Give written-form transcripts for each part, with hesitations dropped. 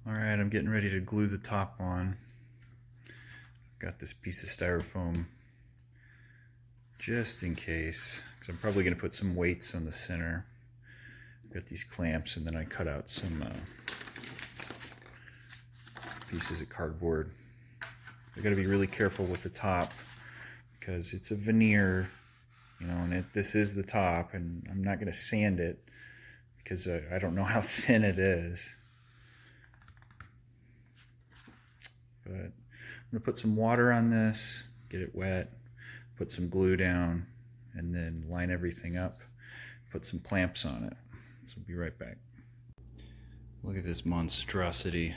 Alright, I'm getting ready to glue the top on. Got this piece of styrofoam just in case, because I'm probably going to put some weights on the center. Got these clamps, and then I cut out some pieces of cardboard. I got to be really careful with the top because it's a veneer, you know, and this is the top, and I'm not going to sand it because I don't know how thin it is. But I'm going to put some water on this, get it wet, put some glue down, and then line everything up, put some clamps on it. So I'll be right back. Look at this monstrosity.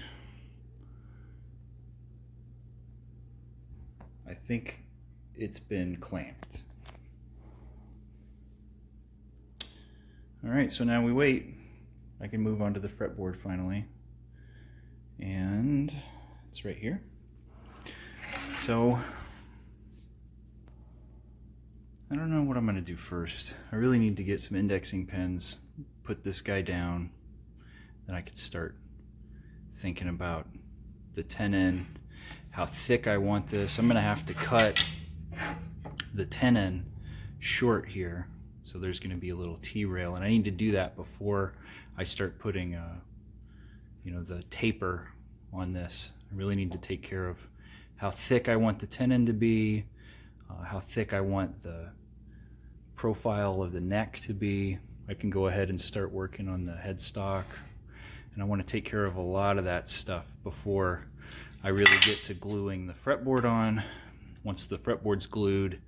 I think it's been clamped. Alright, so now we wait. I can move on to the fretboard finally. And it's right here. So I don't know what I'm going to do first. I really need to get some indexing pens, put this guy down, then I could start thinking about the tenon, how thick I want this. I'm going to have to cut the tenon short here, so there's going to be a little T-rail, and I need to do that before I start putting you know, the taper on this. I really need to take care of how thick I want the tenon to be, how thick I want the profile of the neck to be. I can go ahead and start working on the headstock, and I want to take care of a lot of that stuff before I really get to gluing the fretboard on. Once the fretboard's glued,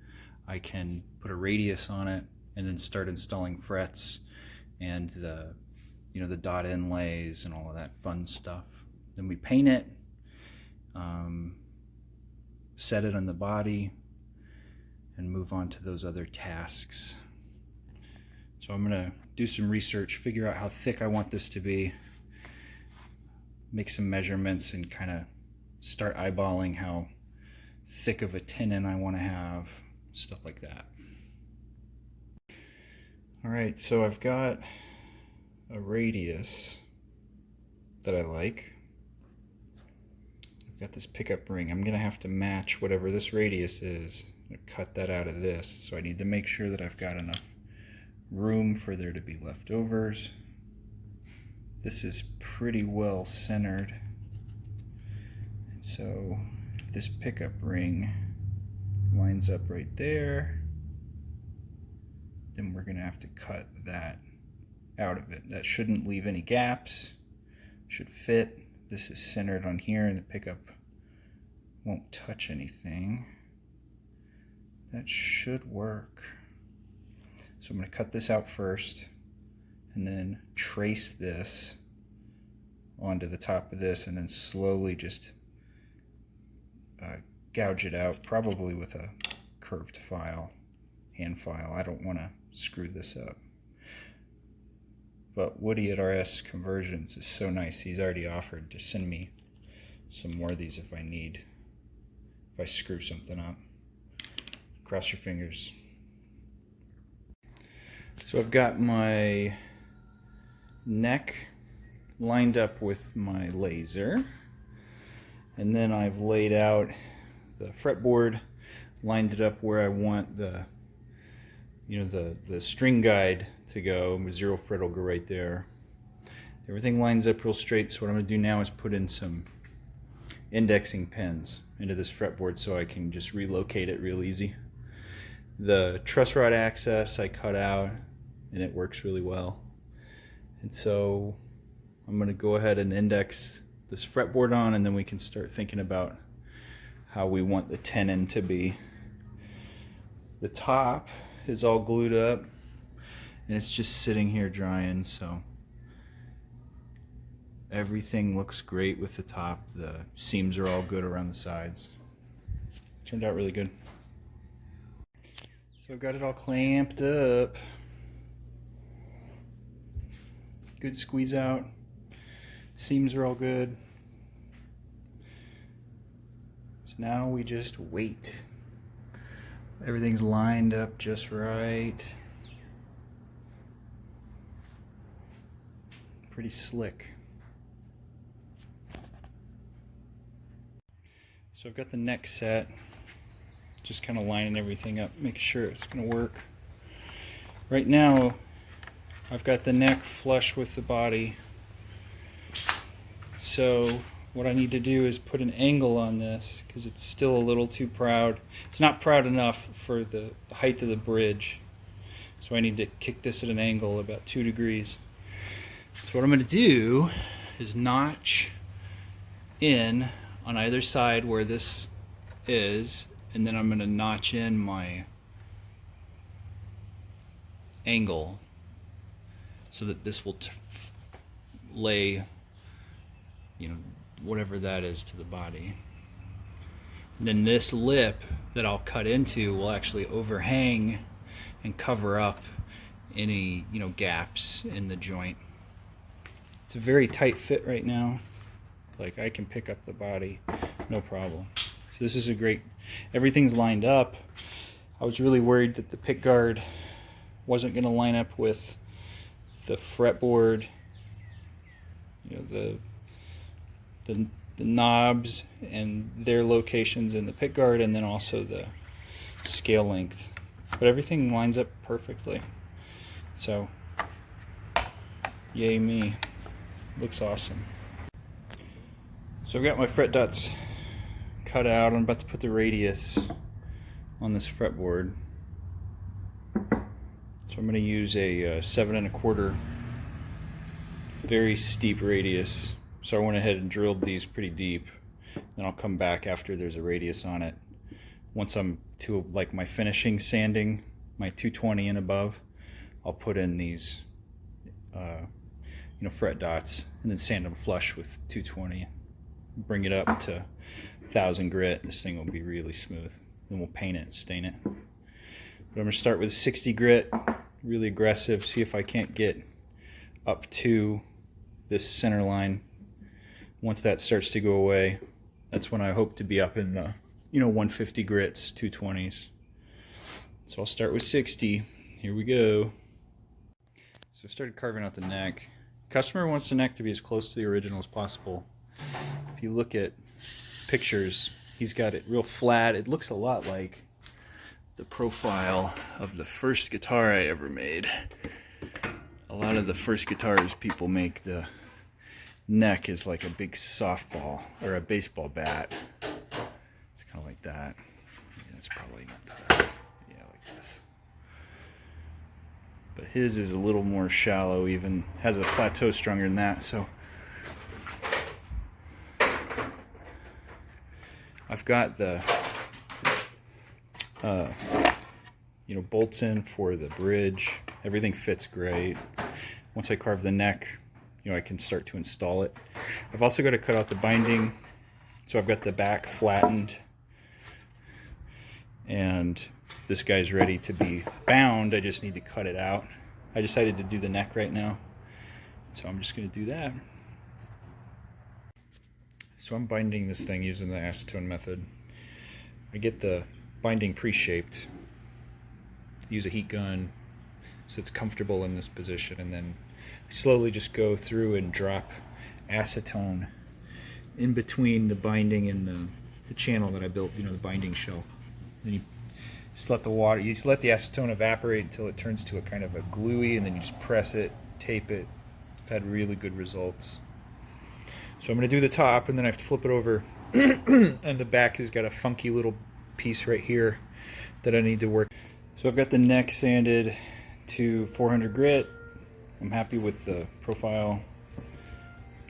I can put a radius on it and then start installing frets and the, you know, the dot inlays and all of that fun stuff. Then we paint it, set it on the body, and move on to those other tasks. So I'm gonna do some research, figure out how thick I want this to be, make some measurements, and kind of start eyeballing how thick of a tenon I want to have, stuff like that. Alright, so I've got a radius that I like. I've got this pickup ring. I'm gonna have to match whatever this radius is. I'm gonna cut that out of this, so I need to make sure that I've got enough room for there to be leftovers. This is pretty well centered, and so if this pickup ring lines up right there, then we're gonna have to cut that out of it. That shouldn't leave any gaps, should fit. This is centered on here, and the pickup won't touch anything. That should work. So I'm going to cut this out first, and then trace this onto the top of this, and then slowly just gouge it out, probably with a curved file, hand file. I don't want to screw this up. But Woody at RS Conversions is so nice. He's already offered to send me some more of these if I need, if I screw something up. Cross your fingers. So I've got my neck lined up with my laser, and then I've laid out the fretboard, lined it up where I want the, you know, the string guide to go. My 0 fret will go right there. Everything lines up real straight. So what I'm going to do now is put in some indexing pins into this fretboard so I can just relocate it real easy. The truss rod access I cut out, and it works really well. And so I'm going to go ahead and index this fretboard on, and then we can start thinking about how we want the tenon to be. The top is all glued up, and it's just sitting here drying, so everything looks great with the top. The seams are all good around the sides. Turned out really good. So I've got it all clamped up. Good squeeze out. Seams are all good. So now we just wait. Everything's lined up just right. Pretty slick. So I've got the neck set, just kind of lining everything up, making sure it's going to work. Right now, I've got the neck flush with the body. So what I need to do is put an angle on this because it's still a little too proud. It's not proud enough for the height of the bridge. So I need to kick this at an angle about 2 degrees. So what I'm going to do is notch in on either side where this is, and then I'm going to notch in my angle so that this will lay, you know, whatever that is to the body. And then this lip that I'll cut into will actually overhang and cover up any, you know, gaps in the joint. It's a very tight fit right now. Like, I can pick up the body, no problem. So this is a great, everything's lined up. I was really worried that the pick guard wasn't going to line up with the fretboard, you know, the knobs and their locations in the pick guard, and then also the scale length. But everything lines up perfectly. So, yay me. Looks awesome. So I've got my fret dots cut out. I'm about to put the radius on this fretboard. So I'm going to use a 7 1/4, very steep radius. So I went ahead and drilled these pretty deep. Then I'll come back after there's a radius on it. Once I'm to like my finishing sanding, my 220 and above, I'll put in these you know, fret dots and then sand them flush with 220. Bring it up to 1000 grit. This thing will be really smooth. Then we'll paint it and stain it. But I'm going to start with 60 grit, really aggressive, see if I can't get up to this center line. Once that starts to go away, that's when I hope to be up in the, you know, 150 grits, 220s. So I'll start with 60. Here we go. So I started carving out the neck. Customer wants the neck to be as close to the original as possible. If you look at pictures, he's got it real flat. It looks a lot like the profile of the first guitar I ever made. A lot of the first guitars people make, the neck is like a big softball or a baseball bat. It's kind of like that. Yeah, that's probably not the best. Yeah, like this. But his is a little more shallow, even has a plateau stronger than that. So I've got the you know, bolts in for the bridge. Everything fits great. Once I carve the neck, you know, I can start to install it. I've also got to cut out the binding. So I've got the back flattened, and this guy's ready to be bound. I just need to cut it out. I decided to do the neck right now, so I'm just going to do that. So I'm binding this thing using the acetone method. I get the binding pre-shaped, use a heat gun so it's comfortable in this position, and then slowly just go through and drop acetone in between the binding and the channel that I built, you know, the binding shell. Then you just let the water, you just let the acetone evaporate until it turns to a kind of a gluey, and then you just press it, tape it. I've had really good results. So I'm going to do the top, and then I have to flip it over, and the back has got a funky little piece right here that I need to work. So I've got the neck sanded to 400 grit. I'm happy with the profile.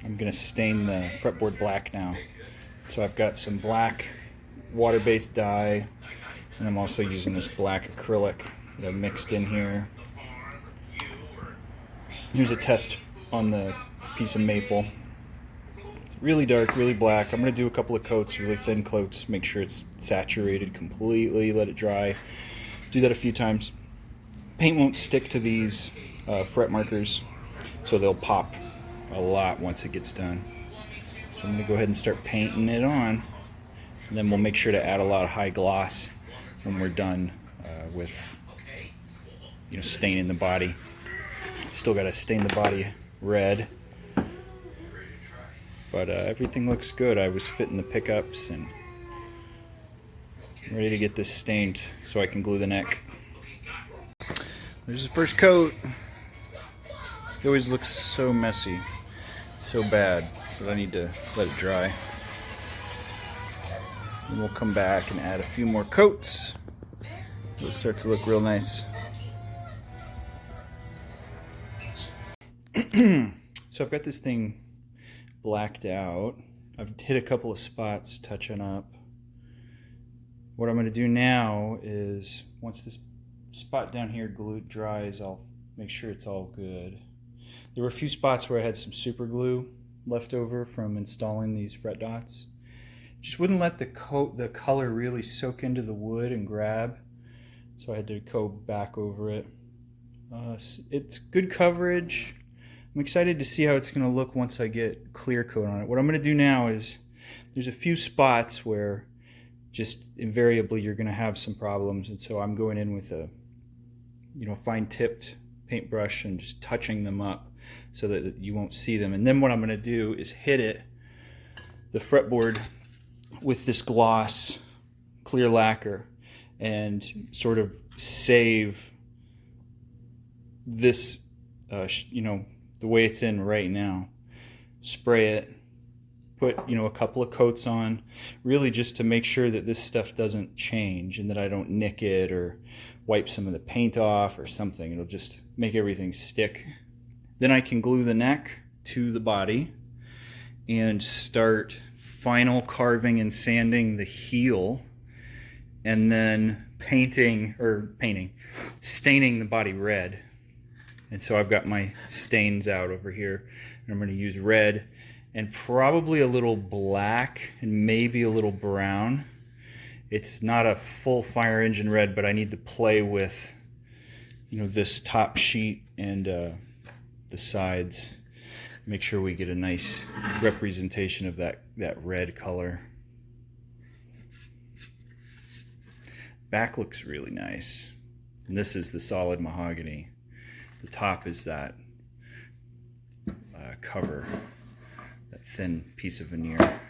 I'm going to stain the fretboard black now. So I've got some black water-based dye, and I'm also using this black acrylic that I mixed in here. Here's a test on the piece of maple. Really dark, really black. I'm going to do a couple of coats, really thin coats, make sure it's saturated completely, let it dry. Do that a few times. Paint won't stick to these fret markers, so they'll pop a lot once it gets done. So I'm going to go ahead and start painting it on, and then we'll make sure to add a lot of high gloss when we're done with, you know, staining the body. Still got to stain the body red, but everything looks good. I was fitting the pickups, and I'm ready to get this stained so I can glue the neck. There's the first coat. It always looks so messy, so bad, but I need to let it dry. And we'll come back and add a few more coats. It'll start to look real nice. So I've got this thing blacked out. I've hit a couple of spots touching up. What I'm going to do now is, once this spot down here glue dries, I'll make sure it's all good. There were a few spots where I had some super glue left over from installing these fret dots. Just wouldn't let the color really soak into the wood and grab, so I had to go back over it. It's good coverage. I'm excited to see how it's going to look once I get clear coat on it. What I'm going to do now is, there's a few spots where just invariably you're going to have some problems, and so I'm going in with a fine tipped paintbrush and just touching them up so that you won't see them. And then what I'm going to do is hit the fretboard with this gloss clear lacquer and sort of save this the way it's in right now. Spray it, put a couple of coats on, really just to make sure that this stuff doesn't change and that I don't nick it or wipe some of the paint off or something. It'll just make everything stick. Then I can glue the neck to the body and start final carving and sanding the heel, and then staining the body red. And so I've got my stains out over here, and I'm going to use red and probably a little black and maybe a little brown. It's not a full fire engine red, but I need to play with this top sheet and the sides. Make sure we get a nice representation of that red color. Back looks really nice. And this is the solid mahogany. The top is that cover, that thin piece of veneer.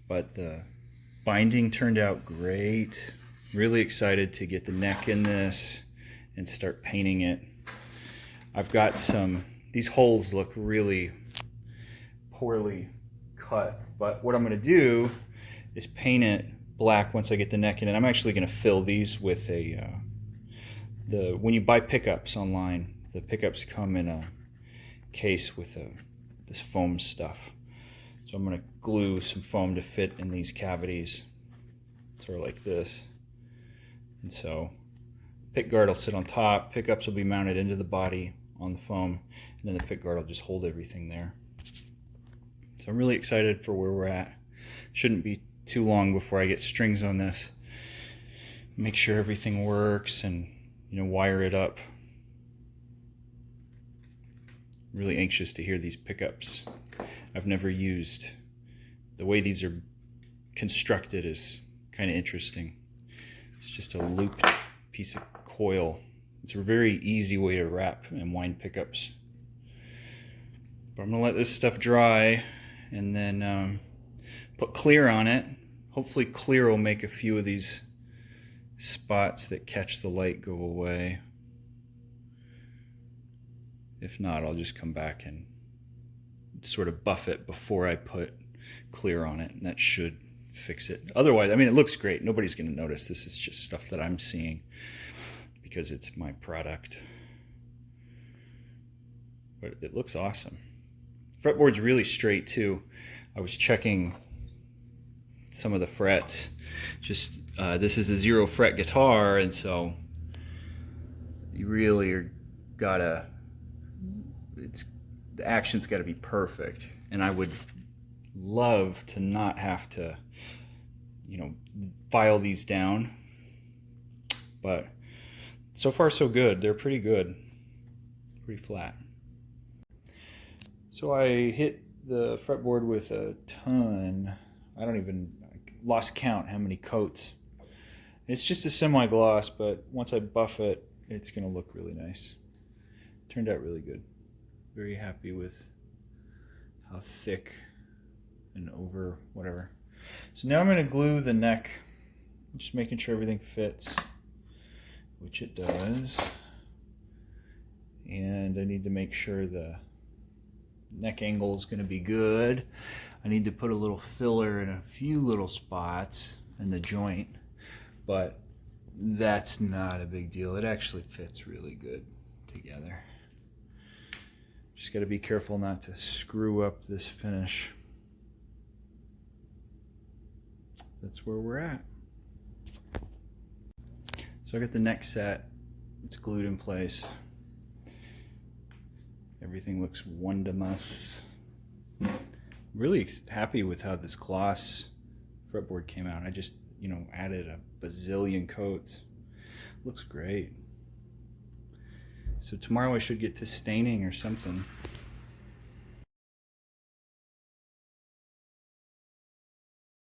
But the binding turned out great. Really excited to get the neck in this and start painting it. I've got these holes look really poorly cut, but what I'm going to do is paint it black once I get the neck in it. I'm actually going to fill these with when you buy pickups online, the pickups come in a case with this foam stuff. So I'm going to glue some foam to fit in these cavities, sort of like this. And so pick guard will sit on top, pickups will be mounted into the body on the foam, and then the pick guard will just hold everything there. So I'm really excited for where we're at. Shouldn't be too long before I get strings on this. Make sure everything works and wire it up. Really anxious to hear these pickups. I've never used. The way these are constructed is kind of interesting. It's just a looped piece of coil. It's a very easy way to wrap and wind pickups. But I'm gonna let this stuff dry and then put clear on it. Hopefully clear will make a few of these spots that catch the light go away. If not, I'll just come back and sort of buff it before I put clear on it, and that should fix it. Otherwise, it looks great. Nobody's going to notice. This is just stuff that I'm seeing because it's my product. But it looks awesome. Fretboard's really straight too. I was checking some of the frets. This is a 0 fret guitar, and so you really the action's got to be perfect. And I would love to not have to, file these down. But so far so good. They're pretty good, pretty flat. So I hit the fretboard with a ton. I lost count how many coats. It's just a semi-gloss, but once I buff it, it's going to look really nice. Turned out really good. Very happy with how thick and over whatever. So now I'm going to glue the neck Just making sure everything fits, which it does. And I need to make sure the neck angle is going to be good. I need to put a little filler in a few little spots in the joint, but that's not a big deal. It actually fits really good together. Just got to be careful not to screw up this finish. That's where we're at. So I got the neck set. It's glued in place. Everything looks wondermus. Really happy with how this gloss fretboard came out. I just, added a bazillion coats. Looks great. So tomorrow I should get to staining or something.